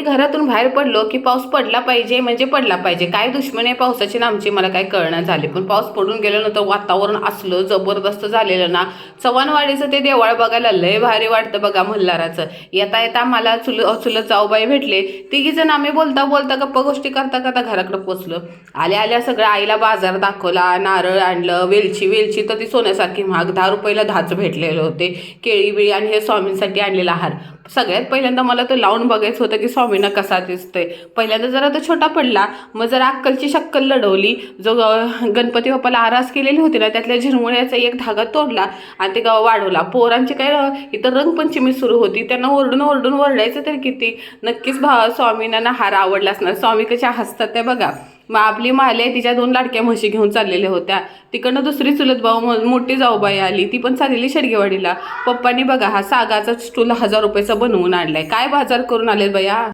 घरातून बाहेर पडलो की पाऊस पडला पाहिजे म्हणजे पडला पाहिजे. काय दुश्मनी आहे पावसाची ना आमची मला काय कळना झाली. पण पाऊस पडून गेल्यानंतर वातावरण असलं जबरदस्त झालेलं ना. चव्हाणवाडीचं ते देवाळ बघायला लय भारी वाटतं बघा मल्हाराचं. येता येता मला चुलत जाऊबाई भेटले. तिघी जण आम्ही बोलता बोलता गप्पा गोष्टी करता करता घराकडे पोचलो. आल्या आल्या सगळं आईला बाजार दाखवला, नारळ आणलं, वेलची तर ती सोन्यासारखी महाग 10 रुपयाला 10च भेटलेले होते. केळी बिळी आणि हे स्वामींसाठी आणलेला हार. सगळ्यात पहिल्यांदा मला तो लावून बघायचं होतं की स्वामींना कसा दिसतोय. पहिल्यांदा जरा तो छोटा पडला, मग जरा अक्कलची शक्कल लढवली. जो गणपती बाप्पाला आरास केलेली होती ना त्यातल्या झिरमुळ्याचा एक धागा तोडला आणि ते वाढवला. पोरांची काय इथं रंगपंचमी सुरू होती, त्यांना ओरडून ओरडून ओरडायचं तर किती. नक्कीच स्वामींना हार आवडला असणार. स्वामी कशा हसतात ते बघा. मग आपली माले तिच्या 2 लाडक्या म्हशी घेऊन चाललेल्या होत्या. तिकडनं दुसरी चुलत मोठी जाऊबाई आली, ती पण चाललेली शेडगेवाडीला. पप्पांनी बघा हा सागाचा स्टूल 1000 रुपयाचा बनवून आणलाय. काय बाजार करून आले बया.